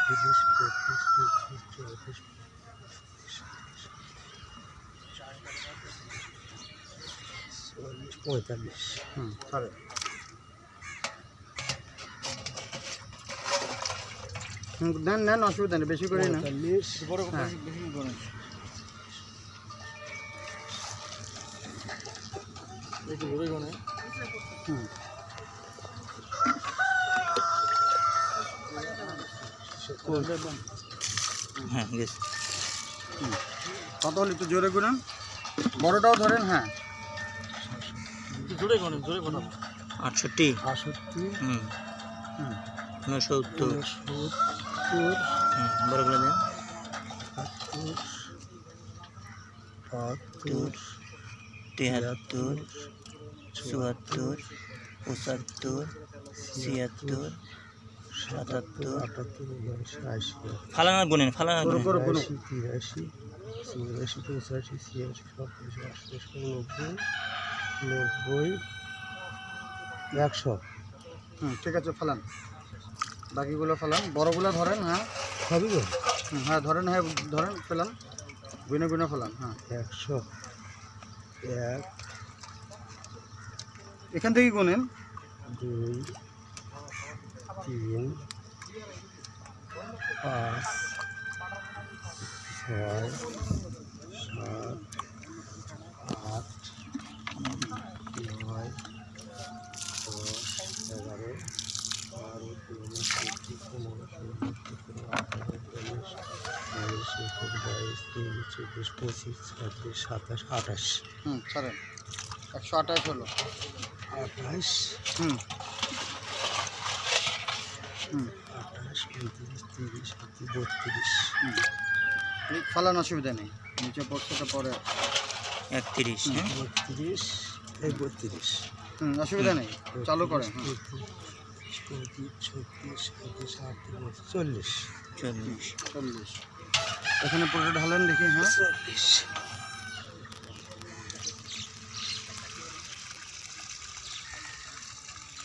30, 32, 33, 34, 45। সরে নেন নেন, অসুবিধা নেই, বেশি করে না। 45, বড় হ্যাঁ। বেশি করে একটু ঘুরে গনে। হ্যাঁ গেছে। কত হলে একটু জোরে গুনেন, বড়টাও ধরেন। হ্যাঁ জোরে গুনেন, জোরে গুনেন। 68, 68, 69, 69, বড়গুলো দেন। 72, 73, 74, 75, 76, 77, 78, 80, ফালানা গুনেন, ফালানা গুনেন। 83, 83, 84, 85, 86, 87, 88, 90, 100। ঠিক আছে, ফেলান, বাকিগুলো ফেলান, বড়গুলো ধরেন। হ্যাঁ সবই তো হ্যাঁ ধরেন, হ্যাঁ ধরেন, ফেলান, গুনে গুনে ফেলান। হ্যাঁ 100, 1, এখান থেকে গুনেন। 2, 3, 5, 6, 7, 8, 9, 10, 11, 12, 13, 14, 15, 16, 17, 18, 19, 20, 21, 22, 23, 24, 25, 26, 27, 28। সরেন, 128 হলো। 28, 28, 29, 30, 31, 32, ফেলান, অসুবিধা নেই, নিচে পড়ছে তো পরে। 31, হ্যাঁ 32, 32, অসুবিধা নেই, চালু করেন। 35, 36, 37, 38, 40, 40, 40, এখানে পুরোটা ঢালেন দেখি। হ্যাঁ 40,